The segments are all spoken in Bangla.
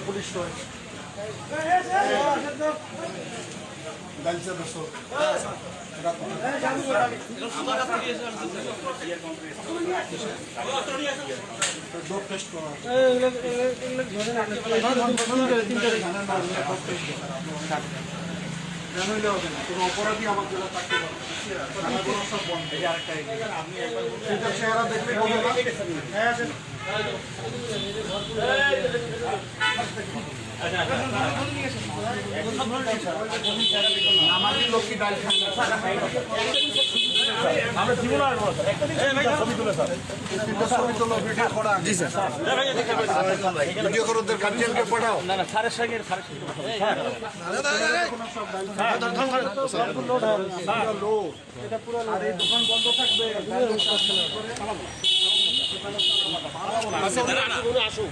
পুলিশ গাড়িতে বসো কোনো অপরাধী আমার জন্য থাকতে পারে সব বন্ধ চেহারা দেখলে আমাদের লক্ষ্মী ডাল খান আমরা জীবন আসবো ছবি তুলে স্যার ছবি তোলো ভিডিও করা জি স্যার ভিডিও করো ওদের গার্জিয়ানকে পাঠাও না না স্যারের সঙ্গে এটা পুরো আর এই দোকান বন্ধ থাকবে আসুক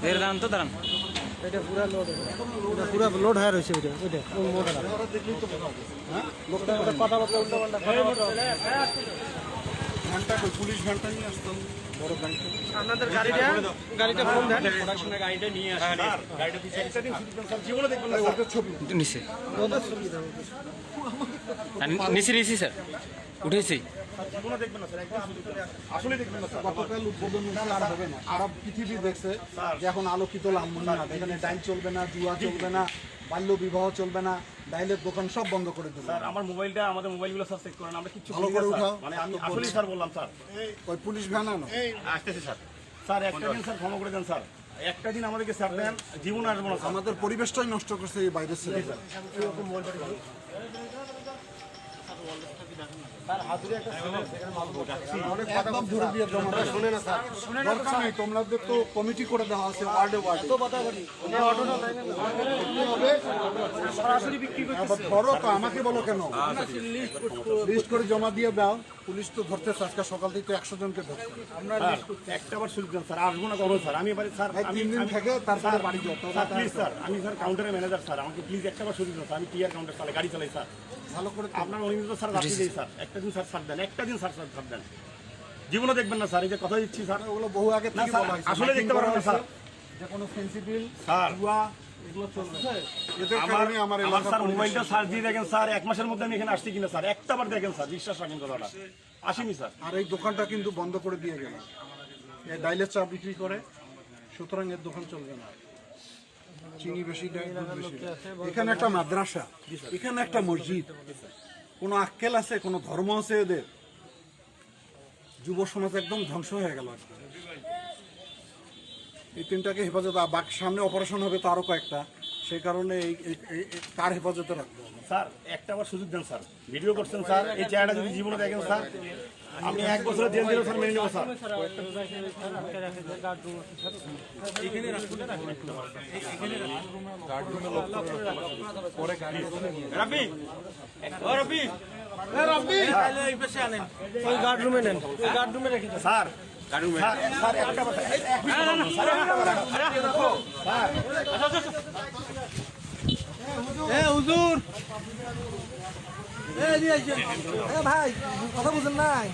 দাঁড়ান তো দাঁড়ান এটা পুরা লোড এটা পুরা লোড হয়ে রয়েছে ওইটা ওইটা কোন মোড় দেখলেই তো হ্যাঁ লোকটা কথাবার্তা উল্টাপাল্টা ঘন্টা কই পুলিশ ঘন্টা নিয়ে আসতাম বড় ঘন্টা আপনাদের গাড়িটা ফোন দেন প্রোডাকশনের গাড়িটা নিয়ে আসেন গাড়িটা পিছে একটা দিন স্যার জীবনে দেখবেন না ওদের ছবি নিচে ওদের ছবি দাও নিচে স্যার উঠেছি জীবনে দেখবেন না স্যার একদম আসলে দেখবেন না স্যার গতকাল উদ্বোধন আর হবে না সারা পৃথিবী দেখছে যে এখন আলোকিত লামবনি না এখানে ডাইল চলবে না জুয়া চলবে না বাল্য বিবাহ চলবে না ডাইলের দোকান সব বন্ধ করে দেবো স্যার আমার মোবাইলটা আমাদের মোবাইলগুলো সব চেক করেন আমরা কিছু ভালো করে উঠাও মানে আমি আসলেই স্যার বললাম স্যার ওই পুলিশ ভ্যান আনো আসতেছে স্যার স্যার একটা দিন স্যার ক্ষমা করে দেন স্যার একটা দিন আমাদেরকে স্যার দেন জীবন আসবো না আমাদের পরিবেশটাই নষ্ট করছে এই বাইরের ছেলে তোমাদের তো কমিটি করে দেওয়া আছে ওয়ার্ডে ওয়ার্ডে ধরো তো আমাকে বলো কেন লিস্ট করে জমা দিয়ে দাও পুলিশ তো ধরতে আজকে সকাল থেকে 100 জনকে ধরছে আমরা একটা বার সুযোগ দেন স্যার আসবো না কখনো স্যার আমি এবারে স্যার 3 দিন থেকে তারপরে বাড়ি যাও প্লিজ স্যার আমি স্যার কাউন্টারের ম্যানেজার স্যার আমাকে প্লিজ একটা বার সুযোগ দেন স্যার আমি টিআর কাউন্টার চালাই গাড়ি চালাই স্যার ভালো করে আপনার অনিয়মিত স্যার রাখি দেই স্যার একটা দিন স্যার ছাড় দেন একটা দিন স্যার ছাড় দেন জীবনে দেখবেন না স্যার এই যে কথা দিচ্ছি স্যার ওগুলো বহু আগে থেকে বলা হয়েছে আসলে দেখতে পারবেন না স্যার যে কোনো সেন্সিটিভ স্যার জুয়া এগুলো চলবে এদের আমার কারণে আমার এলাকা স্যার মোবাইলটা সার্চ দিয়ে দেখেন স্যার 1 মাসের মধ্যে আমি এখানে আসছি কিনা স্যার একটা বার দেখেন স্যার বিশ্বাস রাখেন কথাটা আসেনি স্যার আর এই দোকানটা কিন্তু বন্ধ করে দিয়ে গেল এই ডাইলের চা বিক্রি করে সুতরাং এর দোকান চলবে না চিনি বেশি দেয় দুধ বেশি দেয়। এখানে একটা মাদ্রাসা এখানে একটা মসজিদ কোনো আক্কেল আছে কোনো ধর্ম আছে এদের যুব সমাজ একদম ধ্বংস হয়ে গেল এই তিনটাকে হেফাজত বাকি সামনে অপারেশন হবে তো আরো কয়েকটা সেই কারণে এই কার হেফাজতে রাখবো স্যার একটা বার সুযোগ দেন স্যার ভিডিও করছেন স্যার এই চেহারাটা যদি জীবনে দেখেন স্যার আপনি 1 বছরের জেল দিলে স্যার মেনে নেব স্যার রাব্বি ও রাব্বি এই পাশে আনেন ওই গার্ড রুমে নেন ওই গার্ড রুমে রেখে দেন স্যার স্যার একটা বার স্যার হুজুর ভাই কথা বুঝেন নাই